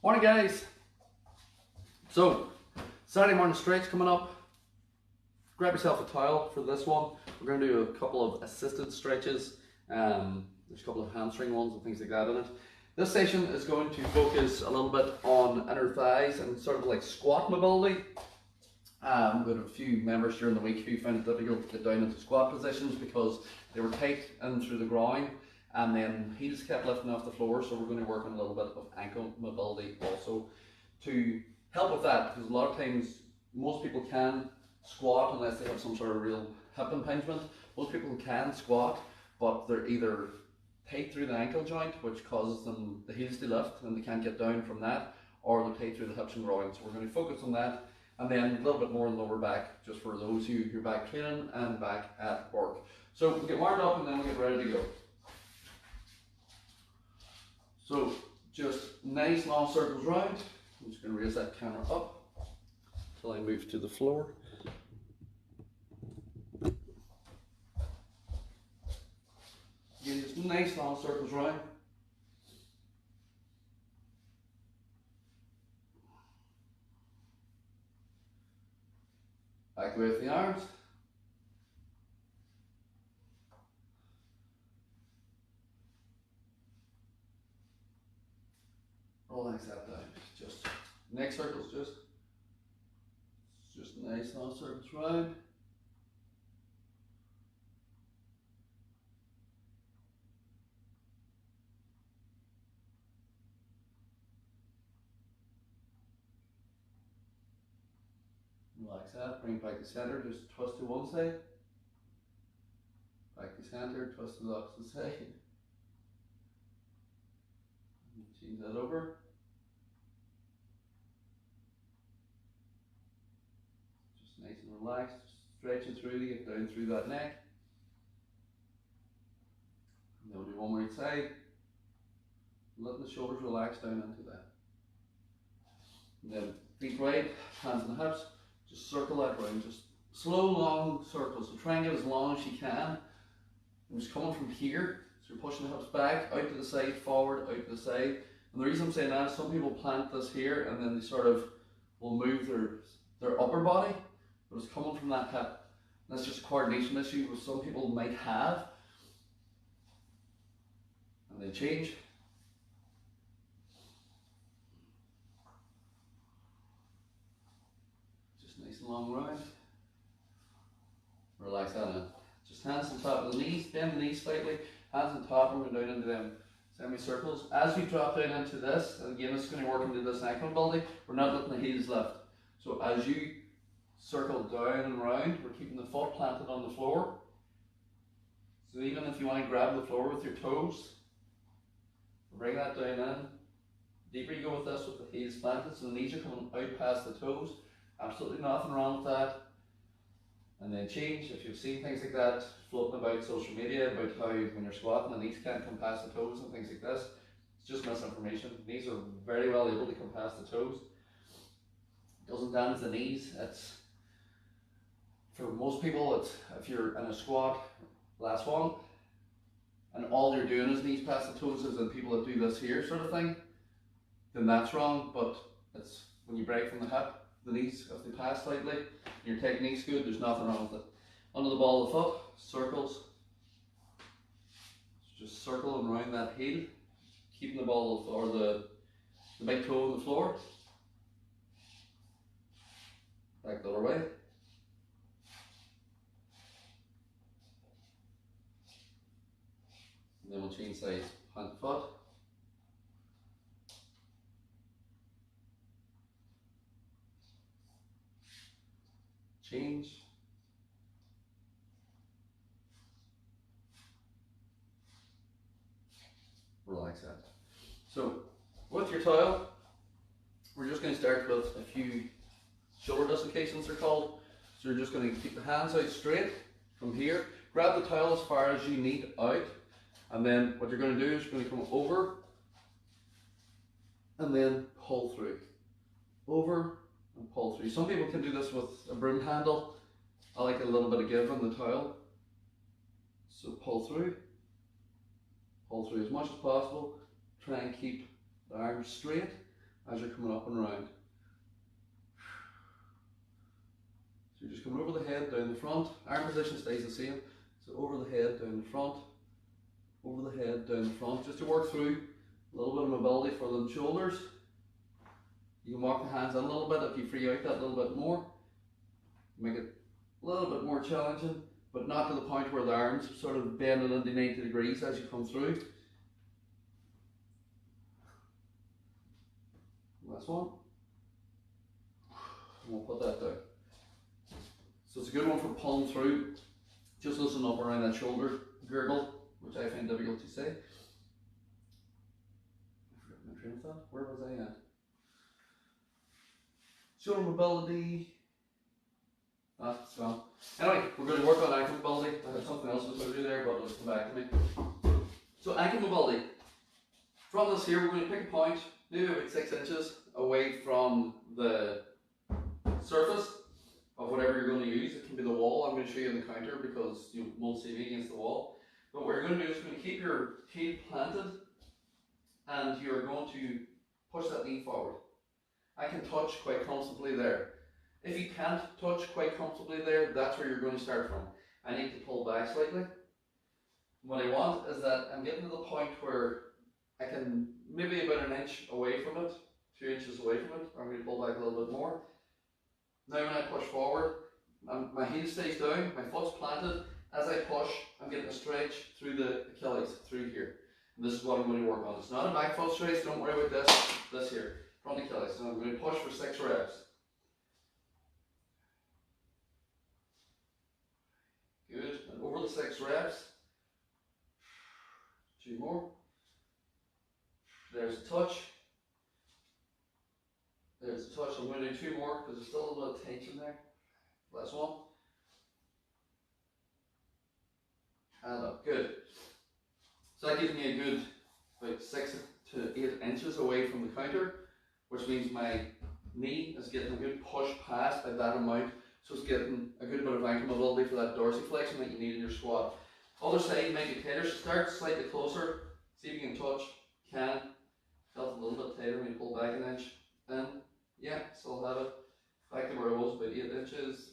Morning guys! So, Saturday morning stretch coming up. Grab yourself a towel for this one. We're going to do a couple of assisted stretches. There's a couple of hamstring ones and things like that in it. This session is going to focus a little bit on inner thighs and sort of like squat mobility. We've got a few members during the week who found it difficult to get down into squat positions because they were tight in through the groin, and then heels kept lifting off the floor. So we're going to work on a little bit of ankle mobility also to help with that, because a lot of times most people can squat unless they have some sort of real hip impingement. Most people can squat, but they're either tight through the ankle joint, which causes them the heels to lift and they can't get down from that, or they're tight through the hips and groin. So we're going to focus on that, and then a little bit more on lower back, just for those who are back training and back at work. So we'll get warmed up and then we'll get ready to go. So just nice long circles round. I'm just going to raise that camera up until I move to the floor. Again, just nice long circles round. Back with the arms. Relax that down. Just next circles, just nice long circles round. Relax that, bring it back to center, just twist to one side. Back to center, twist to the opposite side. Change that over. Just nice and relaxed, stretching through to get down through that neck. And then we'll do one more each side. Letting the shoulders relax down into that. And then feet wide, hands on the hips. Just circle that round, just slow, long circles. So try and get as long as you can. I'm just coming from here, so you're pushing the hips back, out to the side, forward, out to the side. And the reason I'm saying that is some people plant this here and then they sort of will move their upper body, but it's coming from that hip. And that's just a coordination issue which some people might have. And they change. Nice and long round. Relax that in. Just hands on top of the knees, bend the knees slightly, hands on top, and we're down into them semicircles. As we drop down into this, and again this is going to work into this ankle mobility, we're not letting the heels lift. So as you circle down and round, we're keeping the foot planted on the floor. So even if you want to grab the floor with your toes, bring that down in. The deeper you go with this, with the heels planted, so the knees are coming out past the toes. Absolutely nothing wrong with that. And then change. If you've seen things like that floating about social media about how when you're squatting the knees can't come past the toes and things like this, it's just misinformation. Knees are very well able to come past the toes. It doesn't damage the knees. It's, for most people, it's, if you're in a squat, last one, and all you're doing is knees past the toes, as in people that do this here sort of thing, then that's wrong. But it's when you break from the hip, the knees, if they pass slightly, your technique's good, there's nothing wrong with it. Under the ball of the foot, circles. Just circle and round that heel, keeping the ball of, or the big toe on the floor. Back the other way. And then we'll change sides, hand to foot. Change. Relax that. So with your towel, we're just going to start with a few shoulder dislocations, they're called. So you're just going to keep the hands out straight from here. Grab the towel as far as you need out, and then what you're going to do is you're going to come over and then pull through. Over and pull through. Some people can do this with a broom handle. I like a little bit of give on the towel. So pull through as much as possible. Try and keep the arms straight as you're coming up and round. So you're just coming over the head, down the front. Arm position stays the same. So over the head, down the front, over the head, down the front, just to work through a little bit of mobility for the shoulders. You can walk the hands in a little bit if you free out that little bit more. Make it a little bit more challenging, but not to the point where the arms sort of bending into 90 degrees as you come through. Last one. And we'll put that down. So it's a good one for pulling through. Just loosen up around that shoulder girdle, which I find difficult to say. I forgot my train of thought. Where was I at? Shoulder mobility. So anyway, we're going to work on ankle mobility. I have something else to do there, but it'll come back to me. So ankle mobility. From this here, we're going to pick a point, maybe about 6 inches away from the surface of whatever you're going to use. It can be the wall. I'm going to show you on the counter because you won't see me against the wall. But what you're going to do is going to keep your heel planted, and you're going to push that knee forward. I can touch quite comfortably there. If you can't touch quite comfortably there, that's where you're going to start from. I need to pull back slightly. What I want is that I'm getting to the point where I can maybe about an inch away from it, 2 inches away from it. I'm going to pull back a little bit more. Now when I push forward, my heel stays down, my foot's planted. As I push, I'm getting a stretch through the Achilles, through here. And this is what I'm going to work on. It's not a back foot stretch, don't worry about this here, front Achilles. So I'm going to push for 6 reps. Good, and over the 6 reps, 2 more. There's a touch. There's a touch. I'm going to do 2 more because there's still a little bit of tension there. Last one. And up. Good. So that gives me a good about 6 to 8 inches away from the counter, which means my knee is getting a good push past by that amount. So it's getting a good bit of ankle mobility for that dorsiflexion that you need in your squat. Other side, make it tighter. So start slightly closer. See if you can touch. Can. Felt a little bit tighter when you pull back an inch. In. Yeah, still have it. Back to where I was, about 8 inches.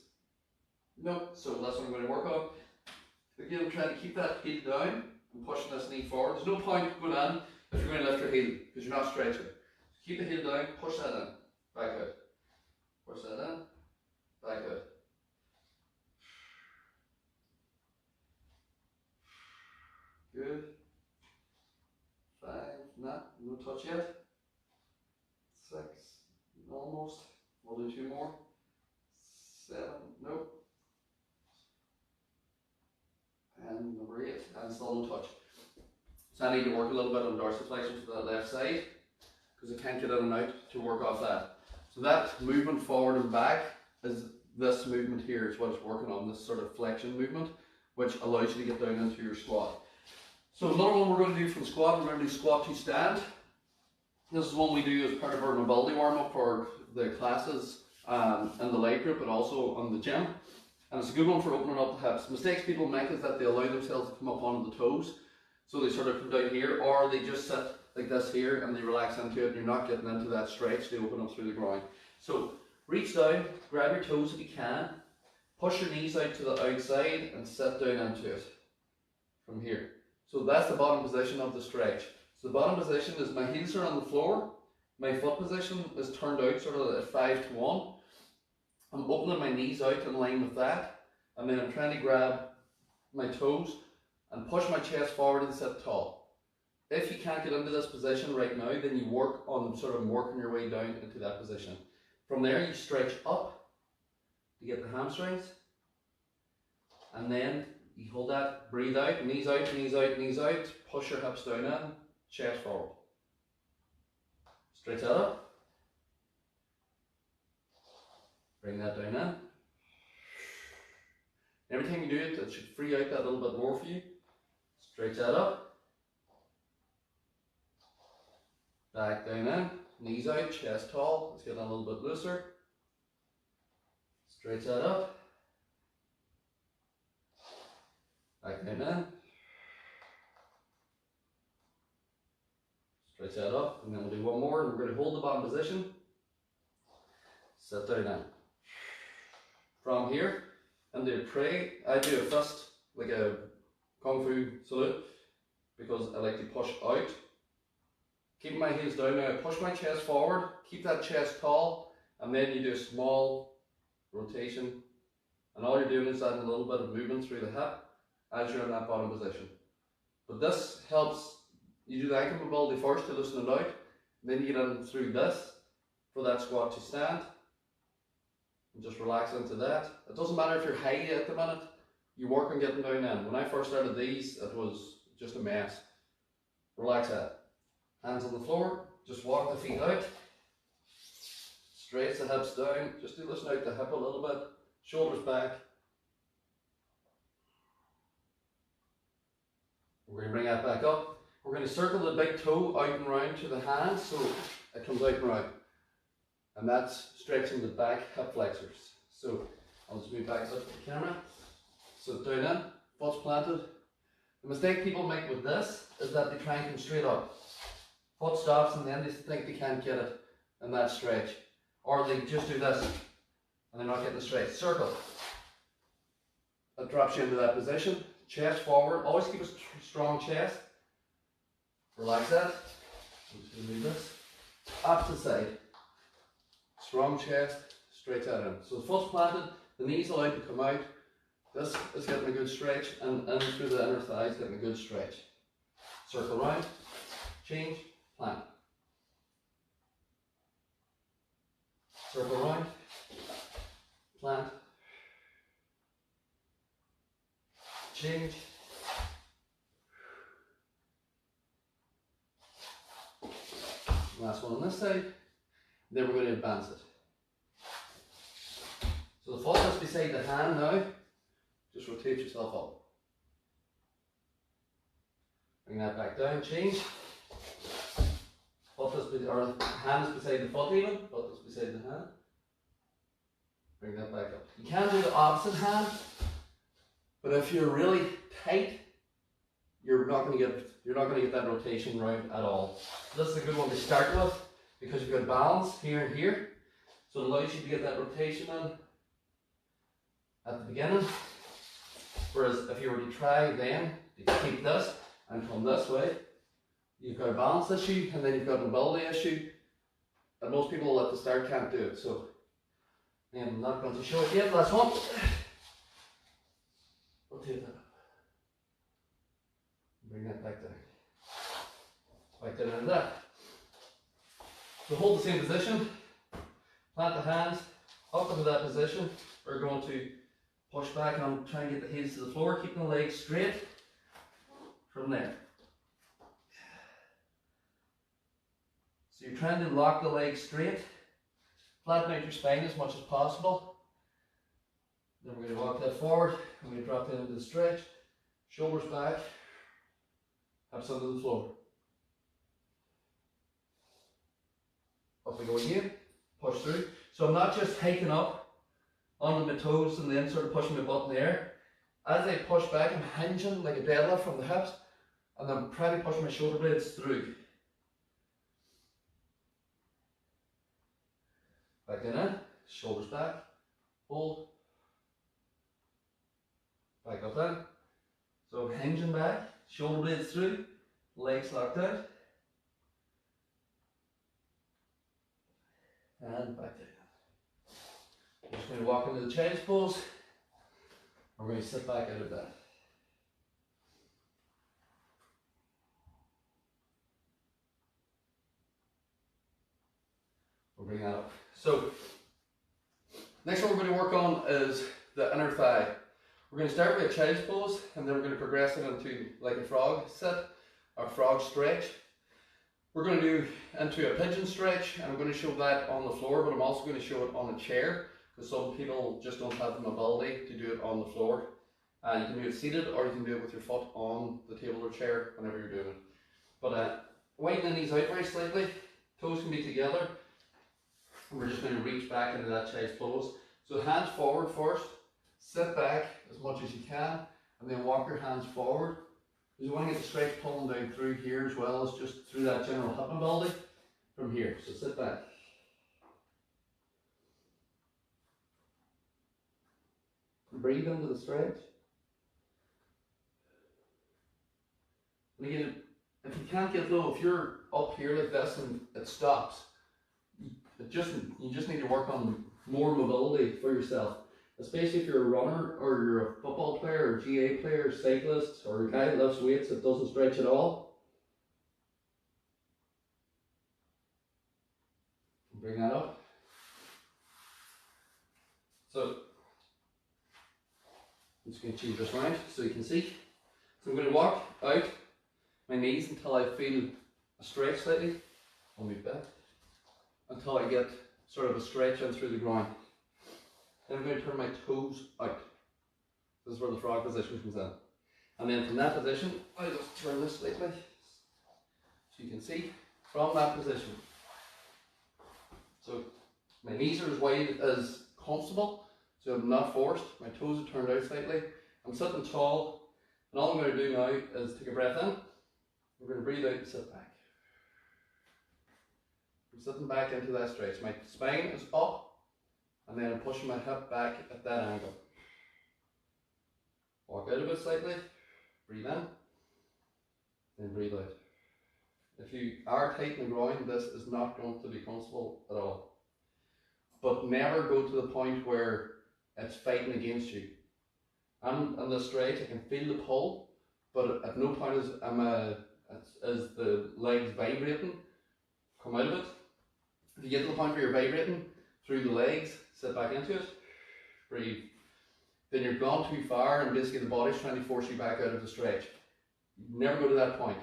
Nope. So that's what I'm going to work on. Again, I'm trying to keep that heel down and pushing this knee forward. There's no point going in if you're going to lift your heel because you're not stretching. Keep the heel down, push that in, back out. Push that in, back out. Good. 5, no touch yet. 6, almost. We'll do 2 more. 7, nope. And number 8, and still no touch. So I need to work a little bit on dorsiflexion for that left side because I can't get in and out to work off that. So that movement forward and back is this movement here is what it's working on, this sort of flexion movement, which allows you to get down into your squat. So another one we're going to do from squat, we're going to do squat to stand. This is one we do as part of our mobility warm-up for the classes in the leg group and also on the gym. And it's a good one for opening up the hips. Mistakes people make is that they allow themselves to come up onto the toes. So they sort of come down here, or they just sit like this here and they relax into it and you're not getting into that stretch to open up through the groin. So reach down, grab your toes if you can, push your knees out to the outside and sit down into it from here. So that's the bottom position of the stretch. So the bottom position is my heels are on the floor, my foot position is turned out sort of at 5 to 1. I'm opening my knees out in line with that, and then I'm trying to grab my toes and push my chest forward and sit tall. If you can't get into this position right now, then you work on sort of working your way down into that position. From there, you stretch up to get the hamstrings, and then you hold that, breathe out, knees out, knees out, knees out, push your hips down in, chest forward. Stretch that up. Bring that down in. Every time you do it, it should free out that little bit more for you. Stretch that up. Back down in. Knees out, chest tall. Let's get that a little bit looser. Stretch that up. Back down in. Stretch that up, and then we'll do one more, and we're going to hold the bottom position. Sit down now. From here, and do a pray. I do a fist, like a Kung Fu salute, because I like to push out. Keep my heels down now, push my chest forward, keep that chest tall, and then you do a small rotation. And all you're doing is adding a little bit of movement through the hip as you're in that bottom position. But this helps, you do the ankle mobility first to loosen it out, then you get in through this for that squat to stand. And just relax into that. It doesn't matter if you're high at the minute, you work on getting down in. When I first started these, it was just a mess. Relax that. Hands on the floor, just walk the feet out. Straight the hips down, just do loosen out the hip a little bit. Shoulders back. We're going to bring that back up. We're going to circle the big toe out and round to the hand so it comes out and round. And that's stretching the back hip flexors. So I'll just move back up to the camera. So down in, foot's planted. The mistake people make with this is that they try and come straight up. Foot stops and then they think they can't get it in that stretch. Or they just do this and they're not getting the stretch. Circle. That drops you into that position. Chest forward. Always keep a strong chest. Relax that. I'm just going to move this. Opposite side. Strong chest, straight out in. So the foot's planted, the knees allowed to come out. This is getting a good stretch, and in through the inner thighs getting a good stretch. Circle round, change, plant. Circle round, plant. Change. Last one on this side. Then we're going to advance it. So the foot is beside the hand now. Just rotate yourself up. Bring that back down, change. Foot is or hand is beside the foot even. Foot is beside the hand. Bring that back up. You can do the opposite hand, but if you're really tight, you're not going to get that rotation round at all. So this is a good one to start with, because you've got balance here and here, so it allows you to get that rotation in at the beginning. Whereas if you were to try then to keep this and come this way, you've got a balance issue and then you've got a mobility issue, and most people at the start can't do it. So I'm not going to show it yet. Last one. Rotate that up. Bring that back down. Back down into that. So hold the same position, plant the hands up into that position. We're going to push back and try and get the heels to the floor, keeping the legs straight from there. So you're trying to lock the legs straight, flatten out your spine as much as possible. Then we're going to walk that forward, and we drop down into the stretch, shoulders back, hips onto the floor. Up we go again, push through. So I'm not just hiking up onto my toes and then sort of pushing my butt in the air. As I push back, I'm hinging like a deadlift from the hips, and I'm trying to push my shoulder blades through. Back down in, shoulders back, hold, back up in. So hinging back, shoulder blades through, legs locked out. And back down. We're just going to walk into the child's pose. We're going to sit back out of that. We'll bring that up. So, next one we're going to work on is the inner thigh. We're going to start with a child's pose, and then we're going to progress it into like a frog sit or frog stretch. We're going to do into a pigeon stretch, and I'm going to show that on the floor, but I'm also going to show it on a chair, because some people just don't have the mobility to do it on the floor. You can do it seated, or you can do it with your foot on the table or chair whenever you're doing it. But widen the knees out very slightly, toes can be together, and we're just going to reach back into that child's pose. So hands forward first, sit back as much as you can, and then walk your hands forward You want to get the stretch pulling down through here as well as just through that general hip mobility from here. So sit back. Breathe into the stretch. And again, if you can't get low, if you're up here like this and it stops, you just need to work on more mobility for yourself. Especially if you're a runner or you're a football player or GA player, cyclist, or a guy that lifts weights that doesn't stretch at all. Bring that up. So I'm just going to change this around so you can see. So I'm going to walk out my knees until I feel a stretch slightly. I'll move back until I get sort of a stretch in through the ground. Then I'm going to turn my toes out. This is where the frog position comes in. And then from that position, I'll just turn this slightly. So you can see from that position. So my knees are as wide as comfortable, so I'm not forced. My toes are turned out slightly. I'm sitting tall, and all I'm going to do now is take a breath in. We're going to breathe out and sit back. I'm sitting back into that stretch. My spine is up, and then I'm pushing my hip back at that angle. Walk out a bit slightly, breathe in, then breathe out. If you are tight in the groin, this is not going to be comfortable at all. But never go to the point where it's fighting against you. I'm on the stretch, I can feel the pull, but at no point is the legs vibrating. Come out of it. If you get to the point where you're vibrating through the legs, sit back into it, breathe. Then you're gone too far and basically the body's trying to force you back out of the stretch. Never go to that point.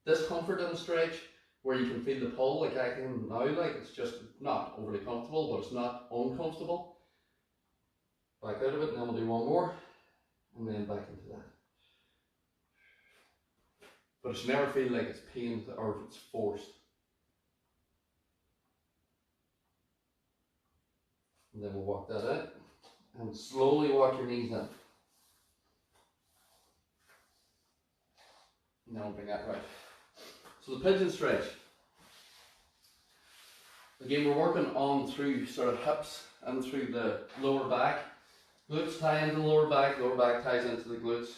Discomfort in the stretch where you can feel the pull like I can now, like it's just not overly comfortable, but it's not uncomfortable. Back out of it, and then we'll do one more, and then back into that. But it should never feel like it's pain or it's forced. And then we'll walk that out, and slowly walk your knees in. And then we'll bring that right. So the pigeon stretch. Again, we're working on through sort of hips and through the lower back. Glutes tie into the lower back ties into the glutes.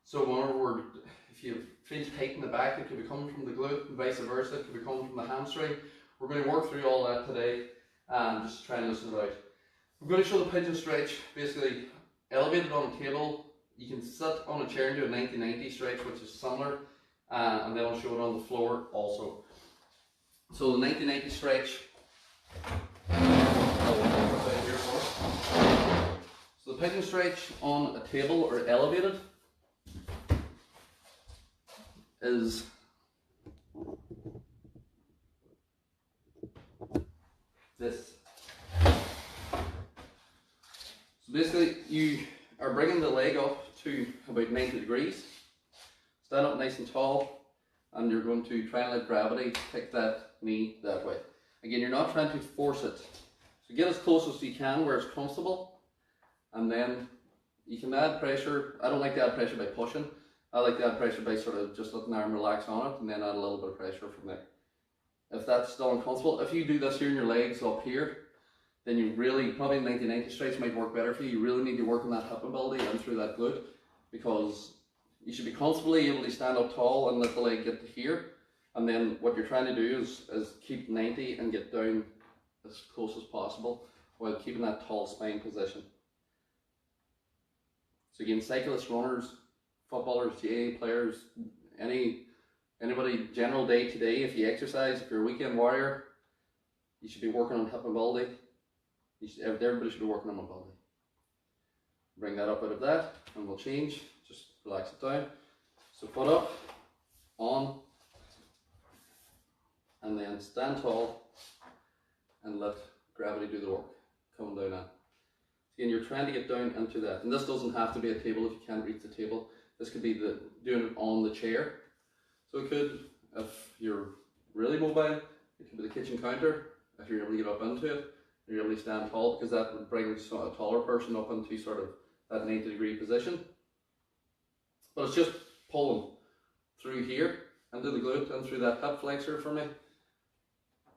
So whenever if you feel tight in the back, it could be coming from the glute and vice versa, it could be coming from the hamstring. We're going to work through all that today and just try and loosen it out. We're going to show the pigeon stretch, basically elevated on a table. You can sit on a chair and do a 90-90 stretch, which is similar. And then I'll show it on the floor also. So the 90-90 stretch. So the pigeon stretch on a table or elevated is this. So basically you are bringing the leg up to about 90 degrees. Stand up nice and tall, and you're going to try and let gravity take that knee that way. Again, you're not trying to force it. So get as close as you can where it's comfortable, and then you can add pressure. I don't like to add pressure by pushing. I like to add pressure by sort of just letting the arm relax on it, and then add a little bit of pressure from there. If that's still uncomfortable, if you do this here and your legs up here, then you really, probably 90-90 stretch might work better for you. You really need to work on that hip mobility and through that glute, because you should be comfortably able to stand up tall and let the leg get to here. And then what you're trying to do is keep 90 and get down as close as possible while keeping that tall spine position. So again, cyclists, runners, footballers, GA players, anybody general day to day, if you exercise, if you're a weekend warrior, you should be working on hip mobility. Everybody should be working on mobility. Bring that up out of that and we'll change. Just relax it down. So foot up, on, and then stand tall and let gravity do the work. Coming down now. Again, you're trying to get down into that. And this doesn't have to be a table if you can't reach the table. This could be doing it on the chair. So it could, if you're really mobile, it could be the kitchen counter. If you're able to get up into it, you're able to stand tall, because that would bring a taller person up into sort of that 90-degree position. But it's just pulling through here into the glute and through that hip flexor for me.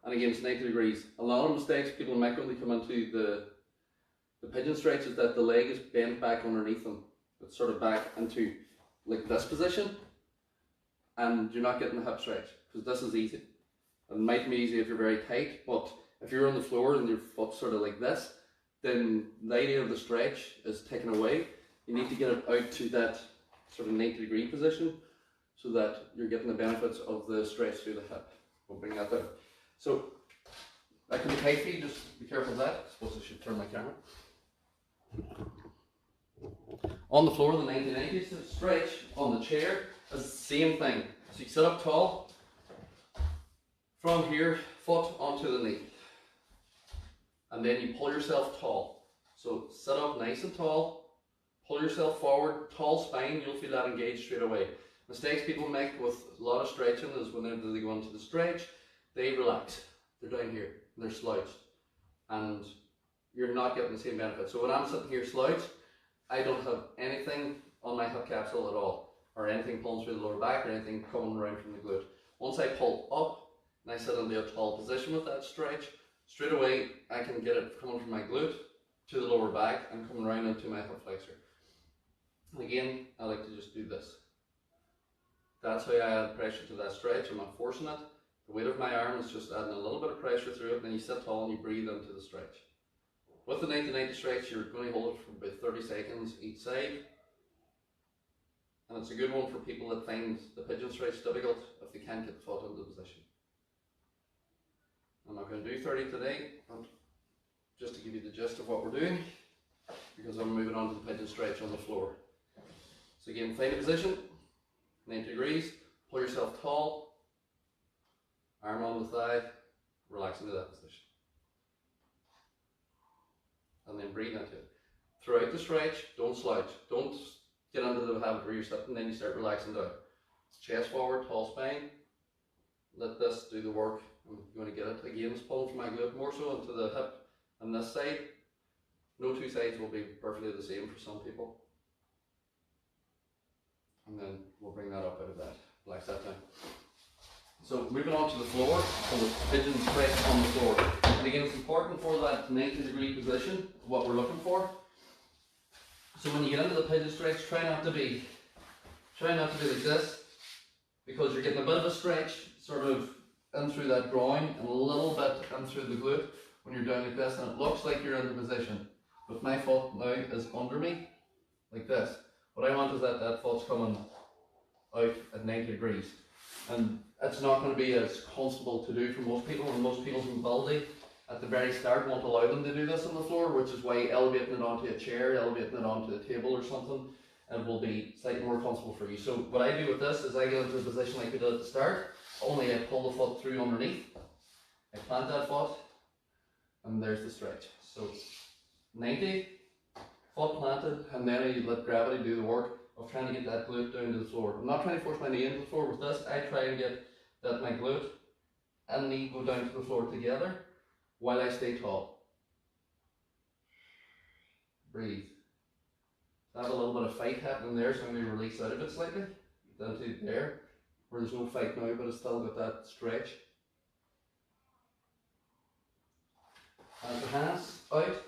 And again, it's 90 degrees. A lot of mistakes people make when they come into the pigeon stretch is that the leg is bent back underneath them. It's sort of back into like this position, and you're not getting the hip stretch because this is easy. It might be easy if you're very tight, but if you're on the floor and your foot's sort of like this, then the idea of the stretch is taken away. You need to get it out to that sort of 90 degree position so that you're getting the benefits of the stretch through the hip. We'll bring that down. So that can be tight for you, just be careful of that. I suppose I should turn my camera. On the floor, the 1990s stretch on the chair is the same thing. So you sit up tall, from here, foot onto the knee. And then you pull yourself tall. So sit up nice and tall, pull yourself forward, tall spine, you'll feel that engaged straight away. Mistakes people make with a lot of stretching is whenever they go into the stretch, they relax. They're down here, and they're slouched. And you're not getting the same benefit. So when I'm sitting here slouched, I don't have anything on my hip capsule at all, or anything pulling through the lower back, or anything coming around from the glute. Once I pull up, and I sit into a tall position with that stretch, straight away I can get it coming from my glute to the lower back and coming around into my hip flexor. And again, I like to just do this. That's how I add pressure to that stretch. I'm not forcing it. The weight of my arm is just adding a little bit of pressure through it, and then you sit tall and you breathe into the stretch. With the 90-90 stretch, you're going to hold it for about 30 seconds each side. And it's a good one for people that find the pigeon stretch difficult if they can't get the foot into the position. I'm not going to do 30 today, but just to give you the gist of what we're doing, because I'm moving on to the pigeon stretch on the floor. So again, find a position, 90 degrees, pull yourself tall, arm on the thigh, relax into that position. And then breathe into it. Throughout the stretch, don't slouch. Don't get into the habit where you're sitting and then you start relaxing down. Chest forward, tall spine. Let this do the work. I'm going to get it. Again, it's pulling from my glute more so into the hip on this side. No two sides will be perfectly the same for some people. And then we'll bring that up out of that. Relax that down. So moving on to the floor, so the pigeon stretch on the floor. And again, it's important for that 90 degree position, what we're looking for. So when you get into the pigeon stretch, try not to be like this, because you're getting a bit of a stretch sort of in through that groin and a little bit in through the glute when you're down like this, and it looks like you're in the position. But my foot now is under me, like this. What I want is that foot's coming out at 90 degrees. And it's not going to be as comfortable to do for most people, and most people's mobility at the very start won't allow them to do this on the floor, which is why elevating it onto a chair, elevating it onto a table or something, it will be slightly more comfortable for you. So what I do with this is I get into a position like we did at the start, only I pull the foot through underneath, I plant that foot, and there's the stretch. So 90, foot planted, and then I let gravity do the work of trying to get that glute down to the floor. I'm not trying to force my knee into the floor with this. I try and get that my glute and knee go down to the floor together while I stay tall. Breathe. I have a little bit of fight happening there, so I'm going to release out of it slightly. Down to there, where there's no fight now, but it's still got that stretch. And the hands out.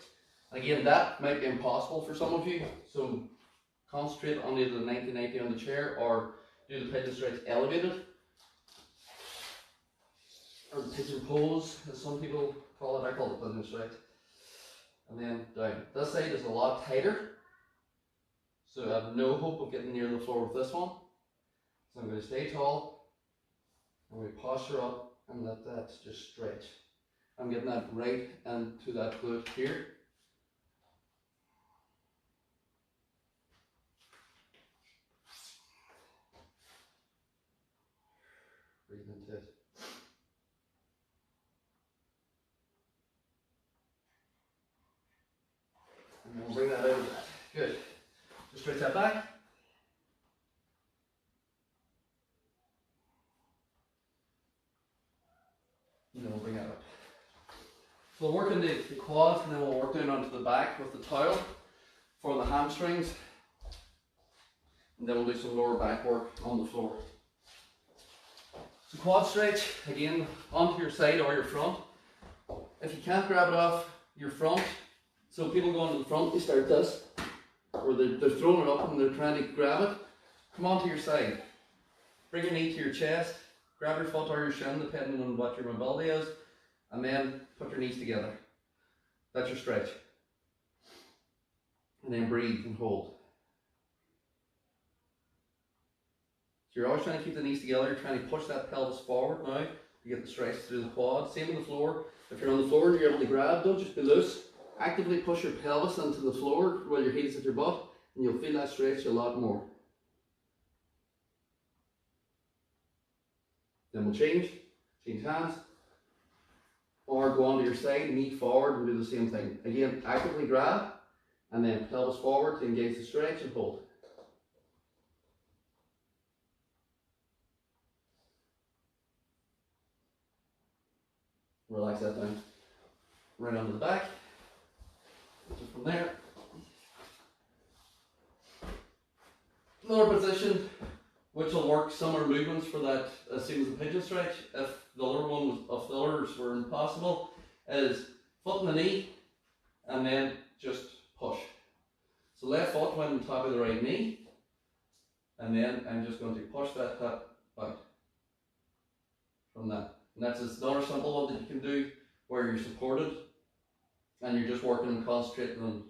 Again, that might be impossible for some of you, so concentrate on either the 90-90 on the chair or do the pigeon stretch elevated, or the pigeon pose, as some people call it. I call it pigeon stretch. And then down. This side is a lot tighter, so I have no hope of getting near the floor with this one. So I'm going to stay tall, and we posture up and let that just stretch. I'm getting that right into that glute here. Breathe into it. And we'll bring that out of that. Good. Just stretch that back. And then we'll bring that up. So we'll work in the quads, and then we'll work down onto the back with the towel for the hamstrings and then we'll do some lower back work on the floor. So quad stretch, again, onto your side or your front. If you can't grab it off your front, so people go onto the front, they start this, or they're throwing it up and they're trying to grab it. Come onto your side. Bring your knee to your chest, grab your foot or your shin, depending on what your mobility is, and then put your knees together. That's your stretch. And then breathe and hold. So you're always trying to keep the knees together, you're trying to push that pelvis forward now to get the stretch through the quad. Same on the floor. If you're on the floor and you're able to grab, don't just be loose. Actively push your pelvis into the floor while your heel's at your butt, and you'll feel that stretch a lot more. Then we'll change hands, or go onto your side, knee forward and do the same thing. Again, actively grab, and then pelvis forward to engage the stretch and hold. Relax that down. Right onto the back. So from there, another position which will work similar movements for that, same as the pigeon stretch. If the others were impossible, is foot in the knee and then just push. So left foot went on top of the right knee, and then I'm just going to push that hip out from that. And that's another simple one that you can do where you're supported and you're just working and concentrating on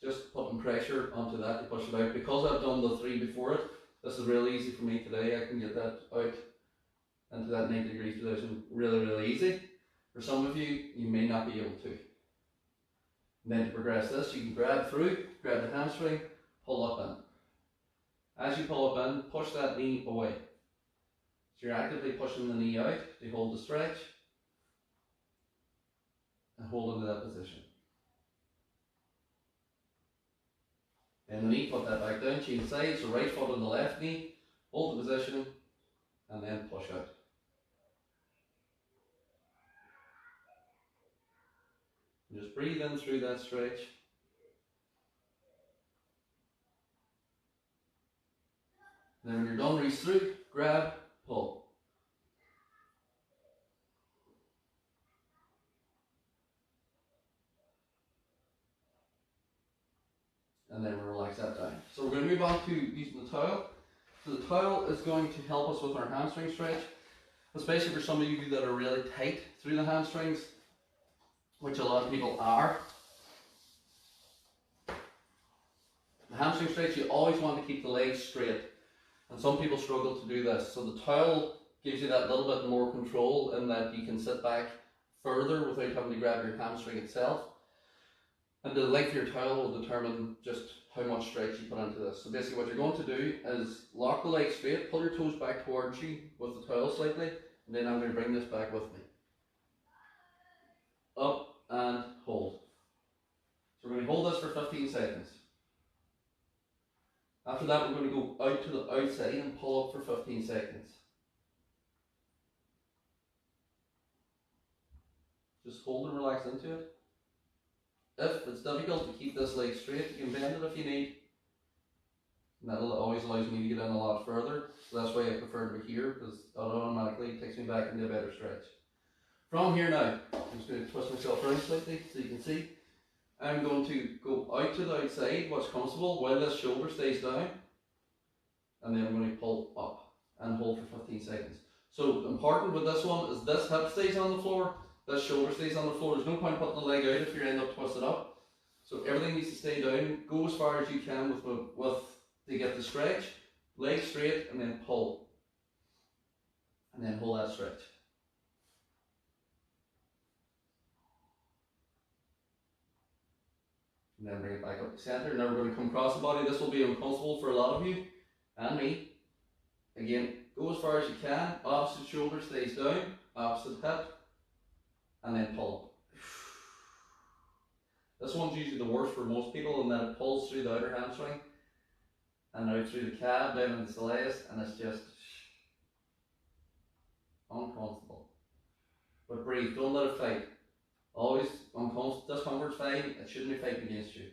just putting pressure onto that to push it out. Because I've done the 3 before it, this is really easy for me today. I can get that out into that 90 degrees position really easy. For some of you, you may not be able to. And then to progress this, you can grab through, grab the hamstring, pull up in. As you pull up in, push that knee away. So you're actively pushing the knee out to hold the stretch and hold into that position. And the knee, put that back down, change sides, so right foot on the left knee, hold the position, and then push out. And just breathe in through that stretch. And then when you're done, reach through, grab, pull. And then we'll relax that down. So we're going to move on to using the towel. So the towel is going to help us with our hamstring stretch, especially for some of you that are really tight through the hamstrings, which a lot of people are. The hamstring stretch, you always want to keep the legs straight, and some people struggle to do this. So the towel gives you that little bit more control in that you can sit back further without having to grab your hamstring itself. And the length of your towel will determine just how much stretch you put into this. So basically what you're going to do is lock the legs straight, pull your toes back towards you with the towel slightly, and then I'm going to bring this back with me. Up and hold. So we're going to hold this for 15 seconds. After that, we're going to go out to the outside and pull up for 15 seconds. Just hold and relax into it. If it's difficult to keep this leg straight, you can bend it if you need. And that always allows me to get in a lot further. So that's why I prefer to be here, because it automatically takes me back into a better stretch. From here now, I'm just going to twist myself around slightly so you can see. I'm going to go out to the outside, what's comfortable, while this shoulder stays down. And then I'm going to pull up and hold for 15 seconds. So important with this one is this hip stays on the floor, this shoulder stays on the floor. There's no point putting the leg out if you end up twisted up. So everything needs to stay down. Go as far as you can with to get the stretch. Leg straight and then pull. And then hold that stretch. And then bring it back up to center. Now we're going to come across the body. This will be uncomfortable for a lot of you and me. Again, go as far as you can. Opposite shoulder stays down, opposite hip, and then pull up. This one's usually the worst for most people, in that it pulls through the outer hamstring and out through the calf down into the soleus, and it's just uncomfortable. But breathe, don't let it fight. Always discomfort's fine, it shouldn't be fighting against you.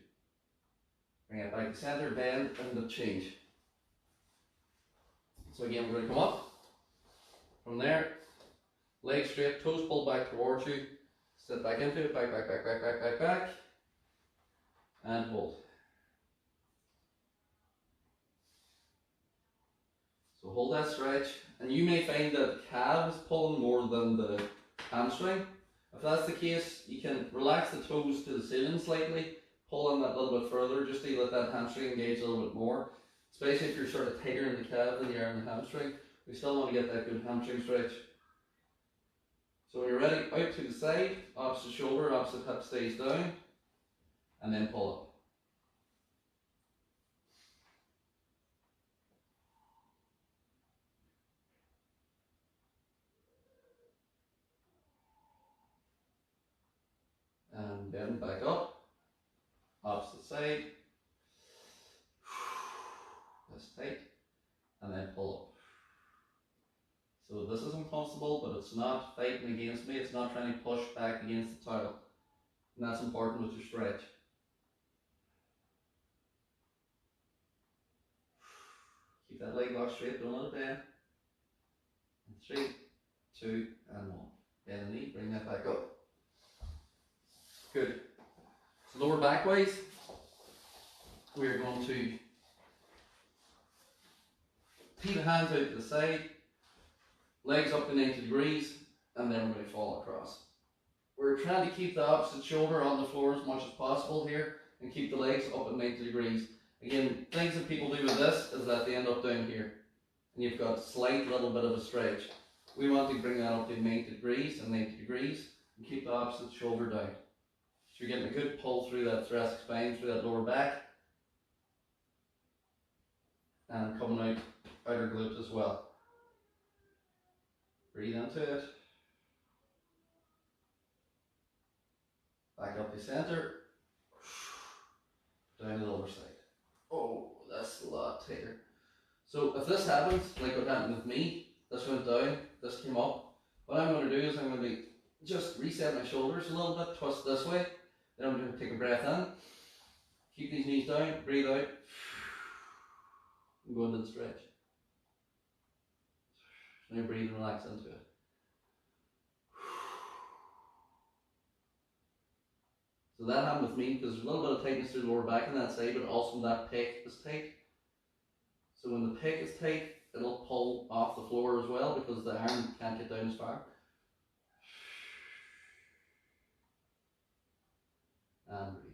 Bring it back to center, bend, and the change. So again, we're going to come up from there, legs straight, toes pulled back towards you, sit back into it, back, back, back, back, back, back, back, and hold. So hold that stretch, and you may find that the calf is pulling more than the hamstring. If that's the case, you can relax the toes to the ceiling slightly, pull in that little bit further just to let that hamstring engage a little bit more. Especially if you're sort of tighter in the calf than you are in the hamstring, we still want to get that good hamstring stretch. So when you're ready, out to the side, opposite shoulder, opposite hip stays down, and then pull up. And then back up, opposite side, that's tight, and then pull up. So this is uncomfortable, but it's not fighting against me, it's not trying to push back against the tile. And that's important with your stretch. Keep that leg lock straight, don't let it bend. 3, 2, and 1. Bend the knee, bring that back up. Good. So lower back ways, we are going to tee the hands out to the side, legs up to 90 degrees, and then we're going to fall across. We're trying to keep the opposite shoulder on the floor as much as possible here, and keep the legs up at 90 degrees. Again, things that people do with this is that they end up down here, and you've got a slight little bit of a stretch. We want to bring that up to 90 degrees and 90 degrees, and keep the opposite shoulder down. So you're getting a good pull through that thoracic spine, through that lower back, and coming out outer glute as well. Breathe into it. Back up to center. Down the lower side. Oh, that's a lot tighter. So if this happens, like what happened with me, this went down, this came up, what I'm going to do is I'm going to just reset my shoulders a little bit, twist this way. Then I'm going to take a breath in, keep these knees down, breathe out, and go into the stretch. Now breathe and relax into it. So that happened with me because there's a little bit of tightness through the lower back on that side, but also that pec is tight. So when the pec is tight, it'll pull off the floor as well because the arm can't get down as far. And breathe.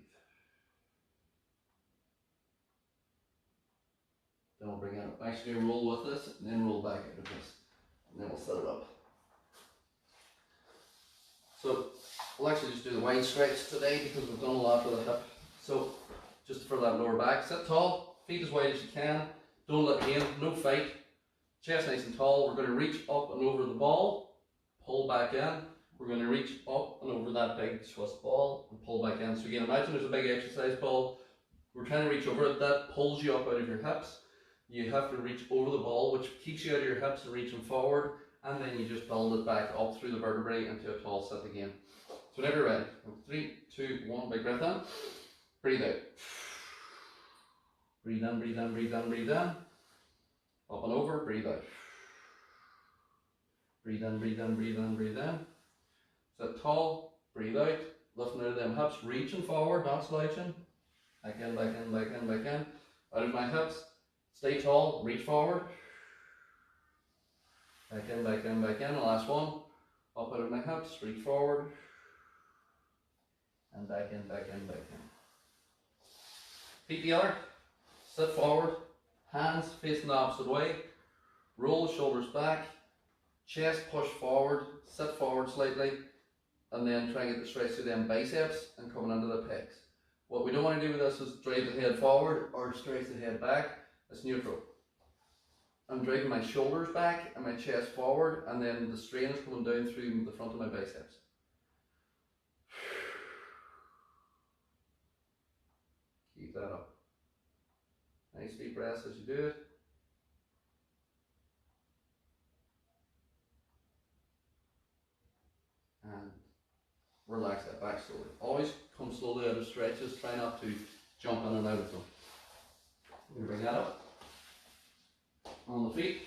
Then we'll bring it up. Actually, roll with this and then roll back out of this. And then we'll set it up. So we'll actually just do the wide stretch today because we've done a lot for the hip. So just for that lower back, sit tall, feet as wide as you can. Don't let again, no fight. Chest nice and tall. We're going to reach up and over the ball, pull back in. We're going to reach up and over that big Swiss ball and pull back in. So again, imagine there's a big exercise ball. We're trying to reach over it. That pulls you up out of your hips. You have to reach over the ball, which keeps you out of your hips and reaching forward. And then you just build it back up through the vertebrae into a tall sit again. So whenever you're ready, 3, 2, 1, big breath in. Breathe out. Breathe in, breathe in, breathe in, breathe in. Up and over, breathe out. Breathe in, breathe in, breathe in, breathe in. Sit tall, breathe out. Lifting out of them hips, reaching forward, not slouching. Back in, back in, back in, back in. Out of my hips, stay tall, reach forward. Back in, back in, back in. The last one. Up out of my hips, reach forward. And back in, back in, back in. Feet together. Sit forward. Hands facing the opposite way. Roll the shoulders back. Chest push forward. Sit forward slightly. And then try and get the stretch through them biceps and coming into the pecs. What we don't want to do with this is drive the head forward or stretch the head back. It's neutral. I'm driving my shoulders back and my chest forward, and then the strain is coming down through the front of my biceps. Keep that up. Nice deep breaths as you do it. And relax that back slowly. Always come slowly out of stretches. Try not to jump in and out of them. We bring that up. On the feet,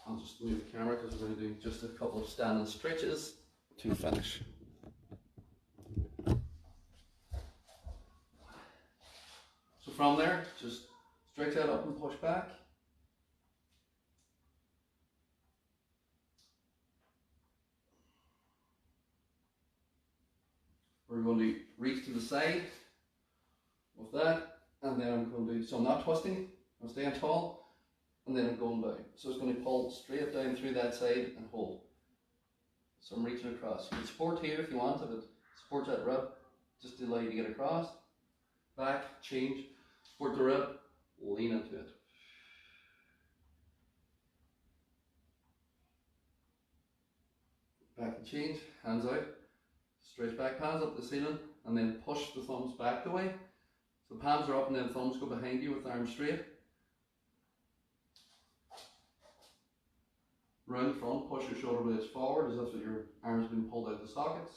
I'll just move the camera because we're going to do just a couple of standing stretches to finish. So from there, just stretch that up and push back. We're going to reach to the side with that, and then I'm going to do, so I'm not twisting, I'm staying tall, and then I'm going down. So it's going to pull straight down through that side and hold. So I'm reaching across. You can support here if you want, if it supports that rib, just to allow you to get across. Back, change, support the rib, lean into it. Back and change, hands out. Stretch back, palms up the ceiling, and then push the thumbs back the way. So palms are up and then thumbs go behind you with the arms straight. Round front, push your shoulder blades forward as if your arms have been pulled out of the sockets.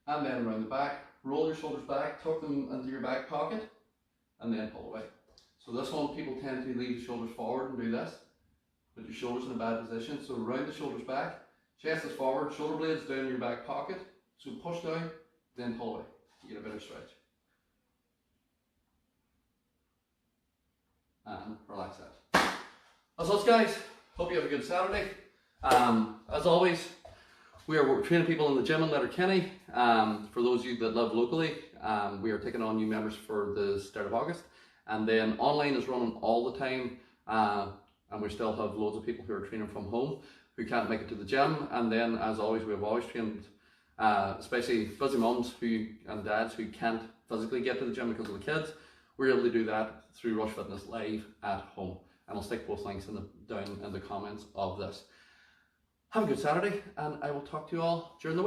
And then around the back, roll your shoulders back, tuck them into your back pocket, and then pull away. So this one, people tend to leave the shoulders forward and do this. Put your shoulders in a bad position, so round the shoulders back, chest is forward, shoulder blades down in your back pocket, so push down, then pull away, you get a better stretch. And relax that. That's us guys, hope you have a good Saturday. As always, we're training people in the gym in Letterkenny. For those of you that live locally, we are taking on new members for the start of August. And then online is running all the time. And we still have loads of people who are training from home who can't make it to the gym. And then, as always, we have always trained, especially busy mums and dads who can't physically get to the gym because of the kids. We're able to do that through Rush Fitness Live at home. And I'll stick both links down in the comments of this. Have a good Saturday, and I will talk to you all during the week.